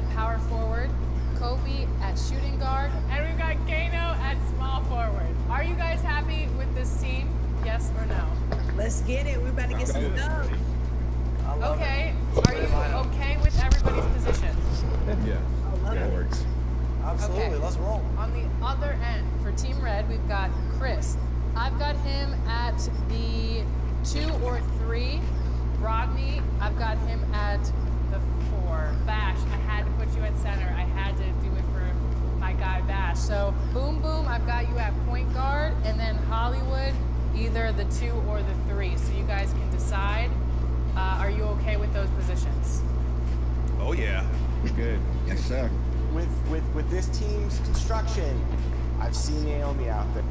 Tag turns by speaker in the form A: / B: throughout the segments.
A: at power forward, Kobe at shooting guard, and we've got Gano at small forward. Are you guys happy with this team? Yes or no?
B: Let's get it. We're about to get some dubs.
A: Okay. Are you okay with everybody's positions?
C: Yeah, that works.
D: Absolutely.
A: Okay.
D: Let's roll.
A: On the other end, for Team Red, we've got Chris. I've got him at the 2 or 3. Rodney, I've got him at the 4. Bash, I had to put you at center. I had to do it for my guy Bash. So Boom Boom, I've got you at point guard, and then Hollywood, either the 2 or the 3. So you guys can decide. Are you okay with those positions?
C: Oh yeah. Good.
E: Yes, sir.
D: With this team's construction, I've seen Naomi out there.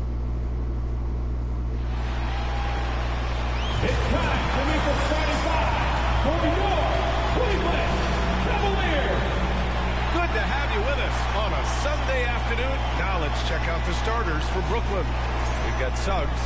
F: It's time to meet the starting five for your Cleveland Cavaliers.
G: Good to have you with us on a Sunday afternoon. Now let's check out the starters for Brooklyn. We've got Suggs,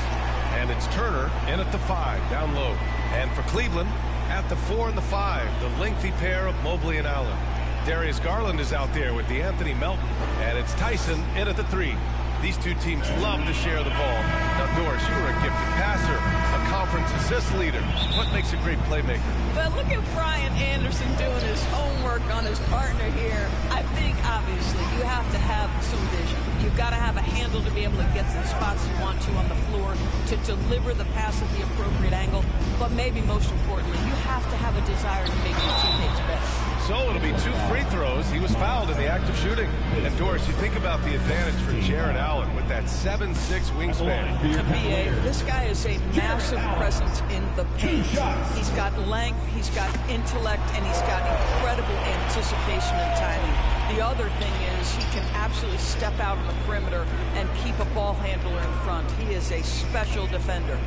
G: and it's Turner in at the 5, down low. And for Cleveland, at the 4 and the 5, the lengthy pair of Mobley and Allen. Darius Garland is out there with the Anthony Melton, and it's Tyson in at the 3. These two teams love to share the ball. Now, Doris, you were a gifted passer, a conference assist leader. What makes a great playmaker?
B: But look at Brian Anderson doing his homework on his partner here. I think, obviously, you have to have some vision. You've got to have a handle to be able to get to the spots you want to on the floor, to deliver the pass at the appropriate angle. But maybe most importantly, you have to have a desire to make your teammates better.
G: So it'll be 2 free throws. He was fouled in the act of shooting. And Doris, you think about the advantage for Jared Allen with that 7'6" wingspan.
B: To BA, this guy is a massive presence in the paint. He's got length, he's got intellect, and he's got incredible anticipation and timing. The other thing is he can absolutely step out on the perimeter and keep a ball handler in front. He is a special defender.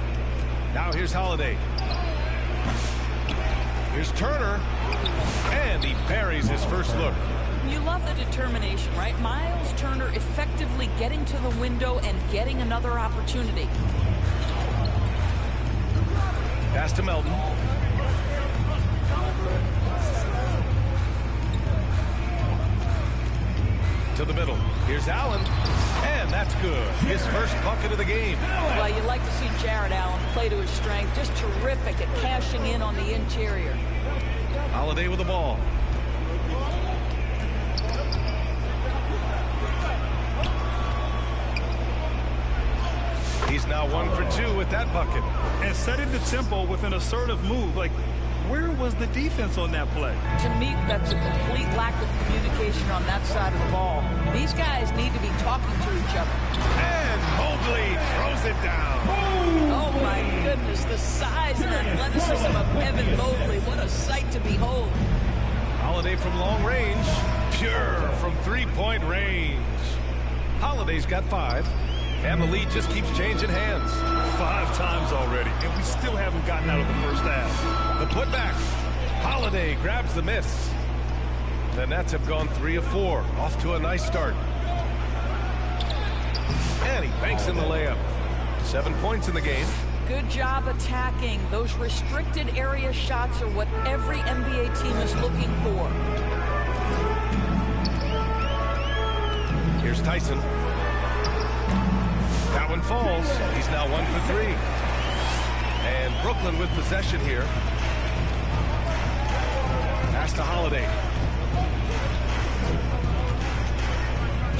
G: Now here's Holiday. Here's Turner, and he buries his first look.
B: You love the determination, right? Miles Turner effectively getting to the window and getting another opportunity.
G: Pass to Melton. To the middle. Here's Allen, and that's good. His first bucket of the game.
B: Well, you'd like to see Jared Allen play to his strength. Just terrific at cashing in on the interior.
G: Holiday with the ball. He's now 1 for 2 with that bucket.
F: And setting the tempo with an assertive move. Like, where was the defense on that play?
B: To me, that's a complete lack of communication on that side of the ball. These guys need to be talking to each other.
G: And Mobley throws it down.
B: Oh, my goodness. The size and athleticism of Evan Mobley. What a sight to behold.
G: Holiday from long range. Pure from three-point range. Holiday's got 5. And the lead just keeps changing hands.
F: 5 times already, and we still haven't gotten out of the first half.
G: The putback. Holiday grabs the miss. The Nets have gone 3 of 4. Off to a nice start. And he banks in the layup. 7 points in the game.
B: Good job attacking. Those restricted area shots are what every NBA team is looking for.
G: Here's Tyson. That one falls. He's now 1 for 3. And Brooklyn with possession here. Pass to Holiday.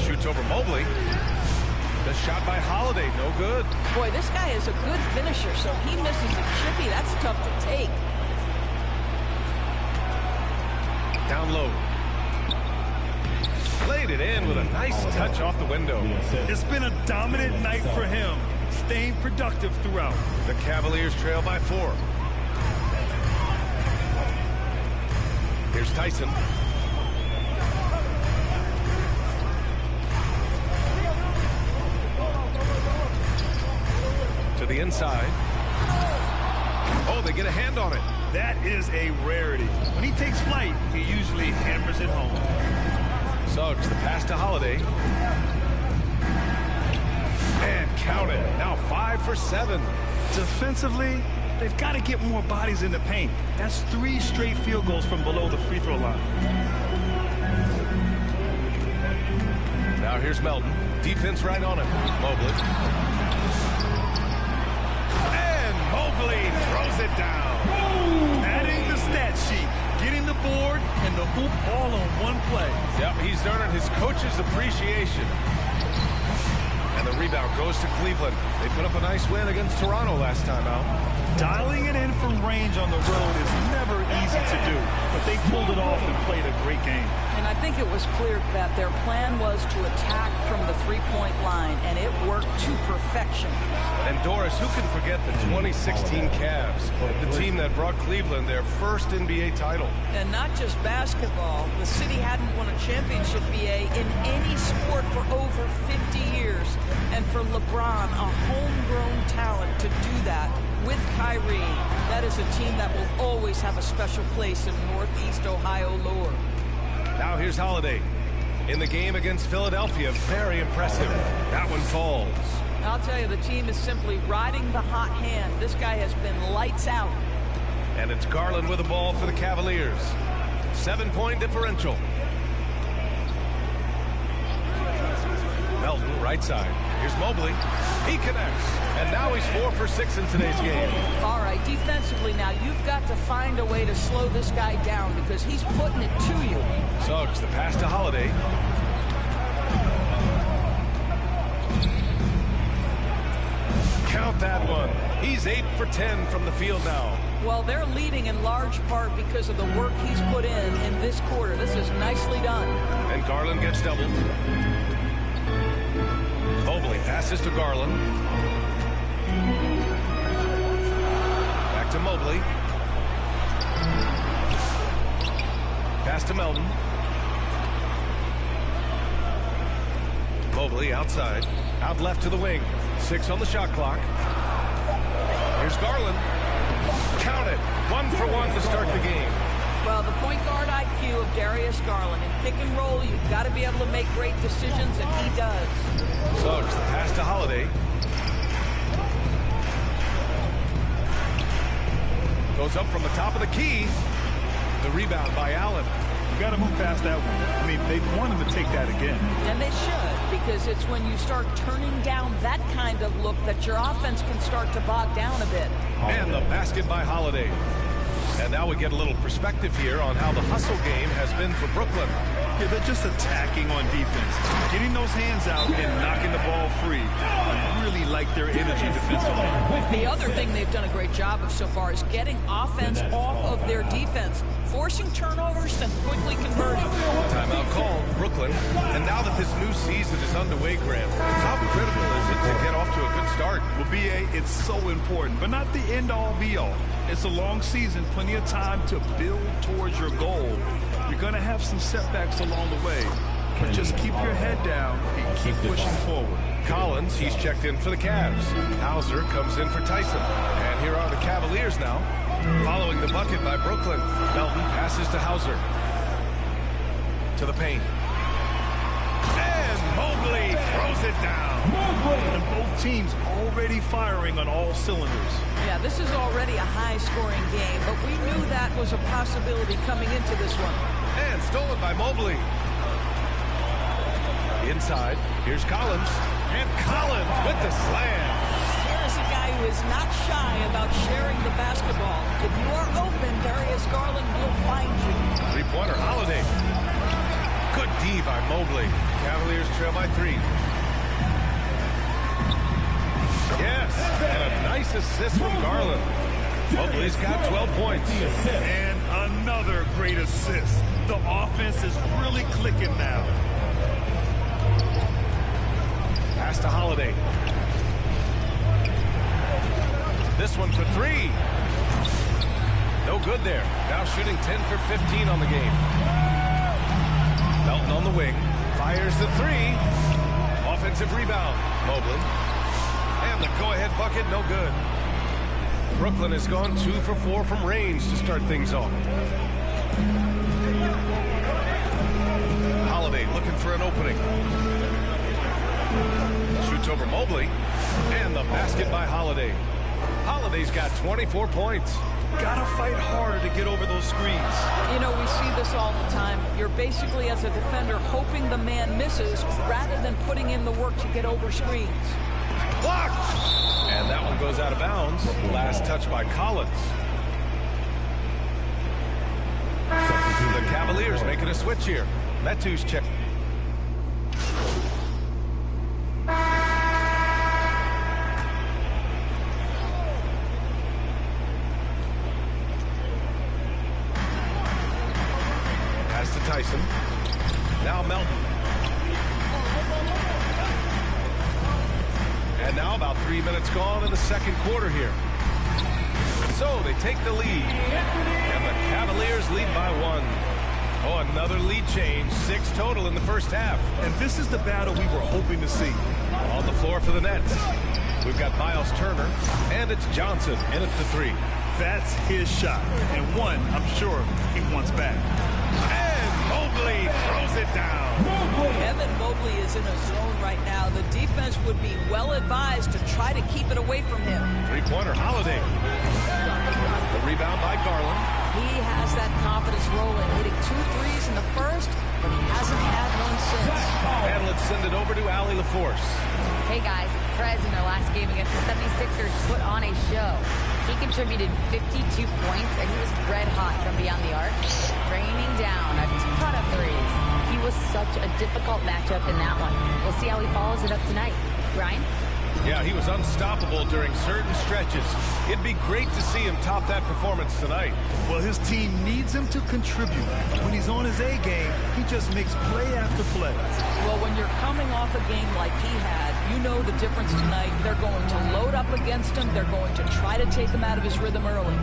G: Shoots over Mobley. The shot by Holiday, no good.
B: Boy, this guy is a good finisher, so he misses a chippy. That's tough to take.
G: Down low. Played it in with a nice touch off the window.
F: It's been a dominant night for him, staying productive throughout.
G: The Cavaliers trail by 4. Here's Tyson. To the inside. Oh, they get a hand on it.
F: That is a rarity. When he takes flight, he usually hammers it home.
G: Suggs, the pass to Holiday. And count it. Now 5 for 7.
F: Defensively, they've got to get more bodies in the paint. That's 3 straight field goals from below the free throw line.
G: Now here's Melton. Defense right on him. Mobley. And Mobley throws it down.
E: Adding the stat sheet, getting the board and the hoop all on one play.
G: Yep, he's earning his coach's appreciation. And the rebound goes to Cleveland. They put up a nice win against Toronto last time out.
E: Dialing it in from range on the road is never easy to do, but they pulled it off and played a great game.
B: And I think it was clear that their plan was to attack from the three-point line, and it worked to perfection.
G: And Doris, who can forget the 2016 Cavs, the team that brought Cleveland their first NBA title.
B: And not just basketball, the city hadn't won a championship, BA, in any sport for over 50 years. And for LeBron, a homegrown talent, to do that with Kyrie, that is a team that will always have a special place in Northeast Ohio lore.
G: Now here's Holiday. In the game against Philadelphia, very impressive. That one falls.
B: I'll tell you, the team is simply riding the hot hand. This guy has been lights out.
G: And it's Garland with the ball for the Cavaliers. 7-point differential. Melton, right side. Here's Mobley. He connects. And now he's 4 for 6 in today's game.
B: All right, defensively now, you've got to find a way to slow this guy down because he's putting it to you.
G: Suggs, the pass to Holiday. Count that one. He's 8 for 10 from the field now.
B: Well, they're leading in large part because of the work he's put in this quarter. This is nicely done.
G: And Garland gets doubled. Mobley passes to Garland. Back to Mobley. Pass to Melton. Mobley outside. Out left to the wing. 6 on the shot clock. Here's Garland. Count it. 1 for 1 to start the game.
B: Well, the point guard IQ of Darius Garland. In pick and roll, you've got to be able to make great decisions, and he does.
G: Suggs, the pass to Holiday. Goes up from the top of the key. The rebound by Allen.
E: You got to move past that one. I mean, they want him to take that again.
B: And they should, because it's when you start turning down that kind of look that your offense can start to bog down a bit.
G: And the basket by Holiday. And now we get a little perspective here on how the hustle game has been for Brooklyn.
E: Yeah, they're just attacking on defense, getting those hands out and knocking the ball free. I really like their energy defensively.
B: The other thing they've done a great job of so far is getting offense off of their defense, forcing turnovers and quickly converting.
G: Timeout called, Brooklyn. And now that this new season is underway, Graham, how critical is it to get off to a good start?
E: Well, BA, it's so important, but not the end-all, be-all. It's a long season, plenty of time to build towards your goal. You're going to have some setbacks along the way, but just keep your head down and keep pushing forward.
G: Collins, he's checked in for the Cavs. Hauser comes in for Tyson. And here are the Cavaliers now, following the bucket by Brooklyn. Melton passes to Hauser. To the paint. And Mobley throws it down.
E: And both teams already firing on all cylinders.
B: Yeah, this is already a high-scoring game, but we knew that was a possibility coming into this one.
G: And stolen by Mobley. Inside, here's Collins. And Collins with the slam.
B: Here's a guy who is not shy about sharing the basketball. If you are open, Darius Garland will find you.
G: Three-pointer, Holiday. Good D by Mobley. Cavaliers trail by 3. Yes, and a nice assist from Garland. Mobley's got 12 points.
E: And another great assist. The offense is really clicking now.
G: Pass to Holiday. This one for 3. No good there. Now shooting 10 for 15 on the game. Melton on the wing. Fires the 3. Offensive rebound. Mobley. And the go-ahead bucket, no good. Brooklyn has gone 2 for 4 from range to start things off. Holiday looking for an opening. Shoots over Mobley. And the basket by Holiday. Holiday's got 24 points.
E: gotta fight harder to get over those screens.
B: You know, we see this all the time. You're basically, as a defender, hoping the man misses rather than putting in the work to get over screens.
G: Blocked! And that one goes out of bounds. Last touch by Collins. The Cavaliers making a switch here. Metu's check. Pass to Tyson. Now Melton. And now about 3 minutes gone in the second quarter here. So they take the lead. And the Cavaliers lead by 1. Oh, another lead change. 6 total in the first half.
E: And this is the battle we were hoping to see.
G: On the floor for the Nets, we've got Miles Turner, and it's Johnson in at the 3.
E: That's his shot. And one, I'm sure, he wants back.
G: And Mobley throws it down.
B: Evan Mobley is in a zone right now. The defense would be well advised to try to keep it away from him.
G: Three-pointer Holiday. The rebound by Garland.
B: He has that confidence rolling, hitting 2 threes in the first, but he hasn't had one since.
G: And let's send it over to Allie LaForce.
H: Hey guys, Prez in their last game against the 76ers put on a show. He contributed 52 points and he was red hot from beyond the arc, raining down a ton of threes. He was such a difficult matchup in that one. We'll see how he follows it up tonight. Ryan?
G: Yeah, he was unstoppable during certain stretches. It'd be great to see him top that performance tonight.
E: Well, his team needs him to contribute. When he's on his A game, he just makes play after play.
B: Well, when you're coming off a game like he had, you know the difference tonight. They're going to load up against him. They're going to try to take him out of his rhythm early.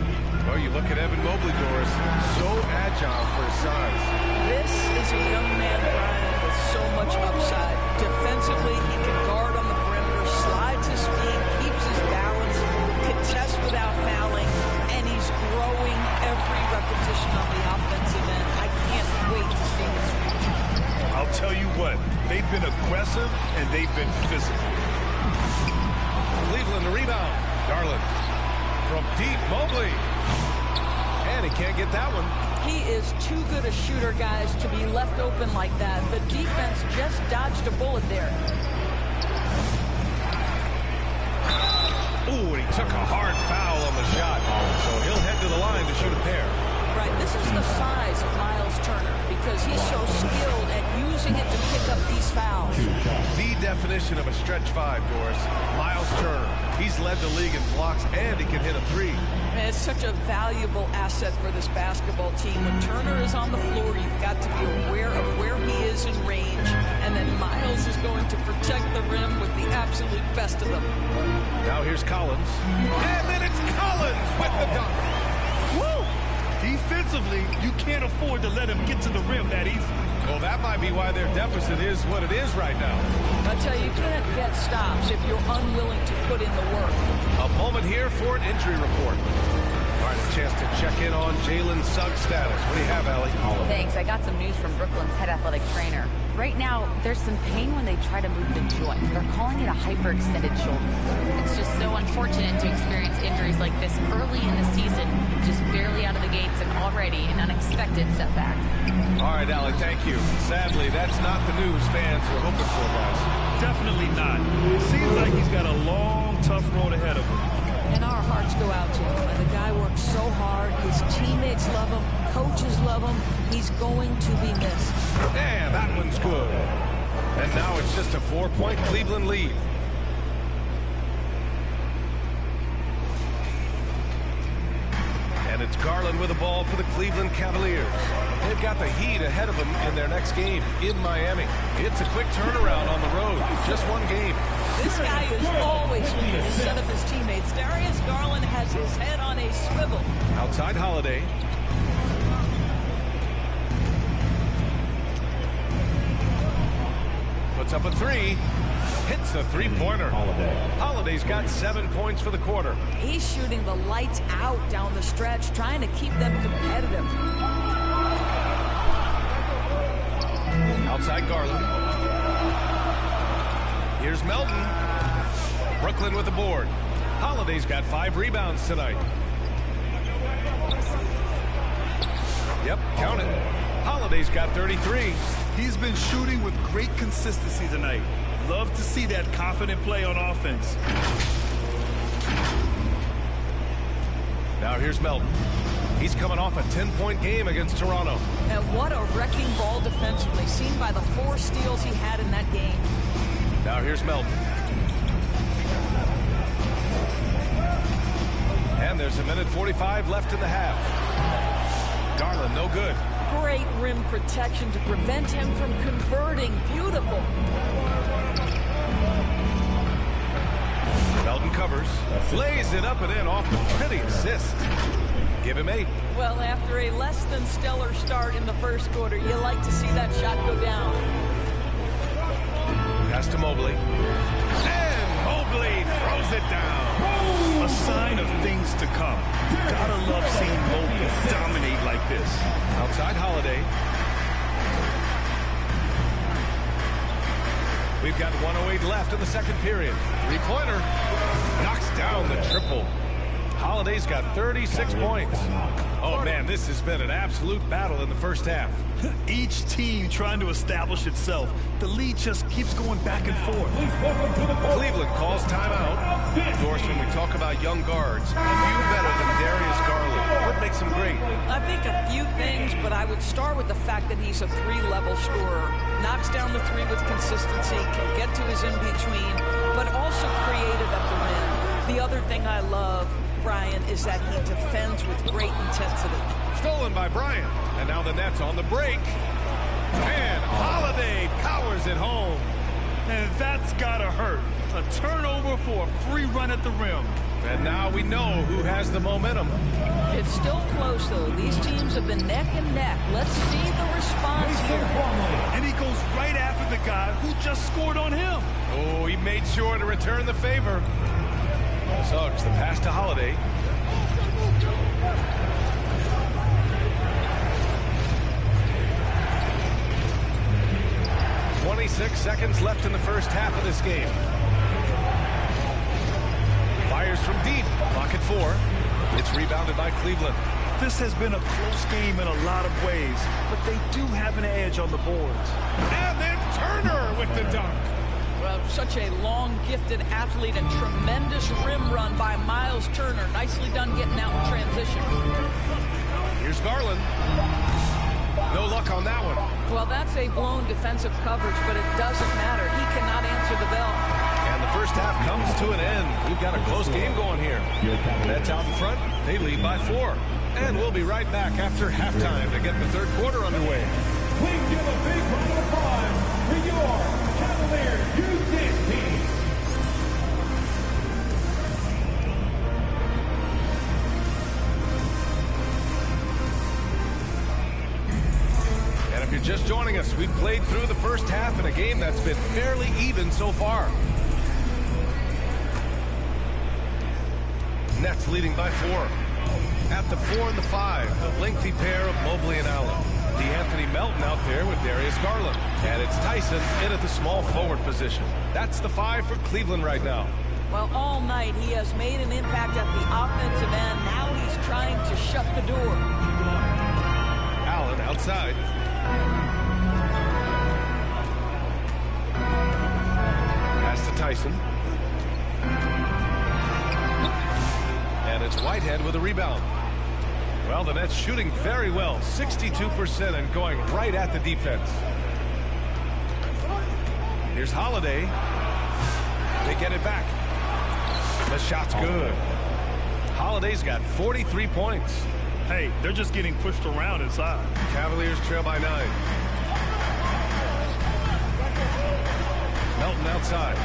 G: Well, you look at Evan Mobley, Doris. So agile for his size.
B: This is a young man, Brian, with so much upside. Defensively, he can guard on the perimeter, slides his feet, keeps his balance, contests without fouling, and he's growing every repetition on the offensive end. I can't wait to see his future.
E: I'll tell you what, they've been aggressive and they've been physical.
G: Cleveland, the rebound. Garland from deep, Mobley. And he can't get that one.
B: He is too good a shooter, guys, to be left open like that. The defense just dodged a bullet there.
G: Ooh, and he took a hard foul on the shot. So he'll head to the line to shoot a pair.
B: Right, this is the size of Miles Turner because he's so skilled at using it to pick up these fouls.
G: The definition of a stretch 5, Doris. Miles Turner. He's led the league in blocks, and he can hit a 3.
B: And it's such a valuable asset for this basketball team. When Turner is on the floor, you've got to be aware of where he is in range, and then Miles is going to protect the rim with the absolute best of them.
G: Now here's Collins. And then it's Collins with the dunk.
E: Woo! Defensively, you can't afford to let him get to the rim that easy.
G: Well, that might be why their deficit is what it is right now.
B: I tell you, you can't get stops if you're unwilling to put in the work.
G: A moment here for an injury report. All right, a chance to check in on Jalen Suggs' status. What do you have, Allie?
H: Thanks. I got some news from Brooklyn's head athletic trainer. Right now, there's some pain when they try to move the joint. They're calling it a hyperextended shoulder. It's just so unfortunate to experience injuries like this early in the season, just barely out of the gates and already an unexpected setback.
G: All right, Allie, thank you. Sadly, that's not the news fans were hoping for, guys.
E: Definitely not. It seems like he's got a long, tough road ahead of him.
B: And our hearts go out to him. And the guy works so hard. His teammates love him. Coaches love him. He's going to be missed.
G: And that one's good. And now it's just a 4-point Cleveland lead. And it's Garland with the ball for the Cleveland Cavaliers. They've got the Heat ahead of them in their next game in Miami. It's a quick turnaround on the road. Just one game.
B: This guy is always leading instead of his teammates. Darius Garland has his head on a swivel.
G: Outside Holiday. Puts up a 3. Hits a 3-pointer. Holiday's got 7 points for the quarter.
B: He's shooting the lights out down the stretch, trying to keep them competitive.
G: Outside Garland. Here's Melton. Brooklyn with the board. Holiday's got 5 rebounds tonight. Yep, count it. Holiday's got 33.
E: He's been shooting with great consistency tonight. Love to see that confident play on offense.
G: Now here's Melton. He's coming off a 10-point game against Toronto.
B: And what a wrecking ball defensively, seen by the 4 steals he had in that game.
G: Now here's Melton. And there's 1:45 left in the half. Garland, no good.
B: Great rim protection to prevent him from converting. Beautiful.
G: Melton covers. Lays it up and in off the pretty assist. Give him 8.
B: Well, after a less than stellar start in the first quarter, you like to see that shot go down.
G: Pass to Mobley. And Mobley throws it down.
E: A sign of things to come. Gotta love seeing Mobley dominate like this.
G: Outside Holiday. We've got 1:08 left in the second period. 3-pointer. Knocks down the triple. Holiday's got 36 points. Oh, man, this has been an absolute battle in the first half.
E: Each team trying to establish itself. The lead just keeps going back and forth.
G: Cleveland calls timeout. Of course, when we talk about young guards, a few better than Darius Garland. What makes him great?
B: I think a few things, but I would start with the fact that he's a 3-level scorer. Knocks down the 3 with consistency, can get to his in-between, but also creative at the rim. The other thing I love, Brian, is that he defends with great intensity.
G: Stolen by Bryant. And now the Nets on the break. And Holiday powers it home.
E: And that's gotta hurt. A turnover for a free run at the rim.
G: And now we know who has the momentum.
B: It's still close, though. These teams have been neck and neck. Let's see the response here.
E: And he goes right after the guy who just scored on him.
G: Oh, he made sure to return the favor. Suggs, the pass to Holiday. "26 seconds left in the first half of this game. Fires from deep. Clock at 4. It's rebounded by Cleveland.
E: This has been a close game in a lot of ways, but they do have an edge on the boards.
G: And then Turner with the dunk.
B: Well, such a long, gifted athlete and tremendous rim run by Miles Turner. Nicely done getting out in transition.
G: Here's Garland. No luck on that one.
B: Well, that's a blown defensive coverage, but it doesn't matter. He cannot answer the bell.
G: And the first half comes to an end. We've got a close game going here. Nets out in front. They lead by 4. And we'll be right back after halftime to get the third quarter underway.
F: Please give a big round of applause for your Cavaliers U16 team.
G: And if you're just joining us, we've played through the first half in a game that's been fairly even so far. Nets leading by 4. At the 4 and the 5, the lengthy pair of Mobley and Allen. D'Anthony Melton out there with Darius Garland. And it's Tyson in at the small forward position. That's the 5 for Cleveland right now.
B: Well, all night he has made an impact at the offensive end. Now he's trying to shut the door.
G: Allen outside. Pass to Tyson. And it's Whitehead with a rebound. Well, the Nets shooting very well, 62% and going right at the defense. Here's Holiday. They get it back. The shot's good. Holiday's got 43 points.
E: Hey, they're just getting pushed around inside.
G: Cavaliers trail by 9. Melton outside.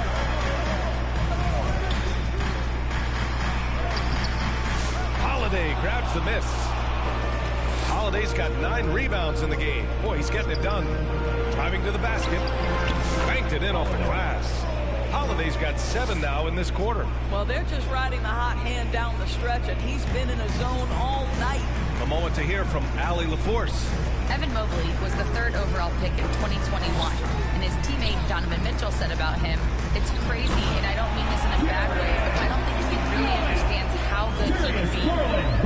G: Holiday grabs the miss. Holiday's got 9 rebounds in the game. Boy, he's getting it done. Driving to the basket. Banked it in off the glass. Holiday's got 7 now in this quarter.
B: Well, they're just riding the hot hand down the stretch, and he's been in a zone all night.
G: A moment to hear from Allie LaForce.
H: Evan Mobley was the 3rd overall pick in 2021, and his teammate Donovan Mitchell said about him, "It's crazy, and I don't mean this in a bad way, but I don't think he really understands how good he can be.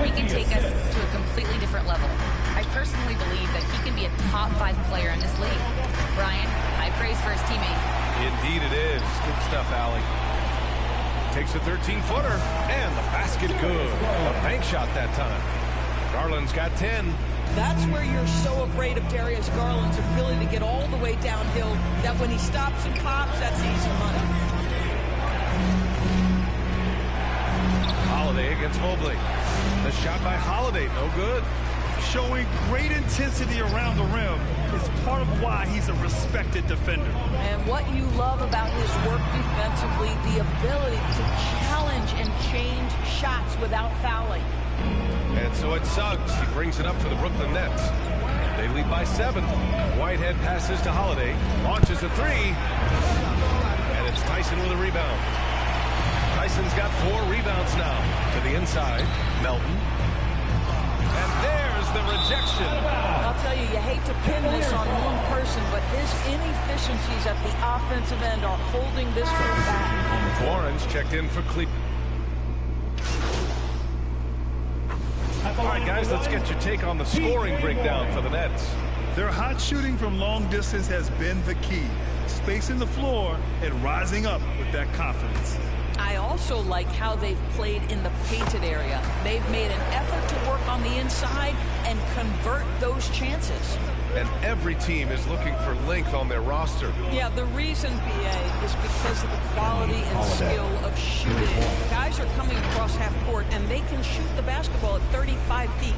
H: He can take us to a completely different level. I personally believe that he can be a top 5 player in this league. Brian, high praise for his teammate.
G: Indeed it is. Good stuff, Allie. Takes a 13-footer, and the basket good. A bank shot that time. Garland's got 10.
B: That's where you're so afraid of Darius Garland's ability to get all the way downhill, that when he stops and pops, that's easy money.
G: Holiday against Mobley. The shot by Holiday, no good.
E: Showing great intensity around the rim is part of why he's a respected defender.
B: And what you love about his work defensively, the ability to challenge and change shots without fouling.
G: And so it's Suggs. He brings it up for the Brooklyn Nets. They lead by 7. Whitehead passes to Holiday, launches a 3, and it's Tyson with a rebound. Tyson's got 4 rebounds now. To the inside, Melton. And there's the rejection.
B: I'll tell you, you hate to pin this on one person, but his inefficiencies at the offensive end are holding this group back.
G: Warren's checked in for Cleveland. All right, guys, let's get your take on the scoring breakdown for the Nets.
E: Their hot shooting from long distance has been the key. Spacing the floor and rising up with that confidence.
B: I also like how they've played in the painted area. They've made an effort to work on the inside and convert those chances.
G: And every team is looking for length on their roster.
B: Yeah, the reason, BA, is because of the quality and skill of shooting. Guys are coming across half court, and they can shoot the basketball at 35 feet.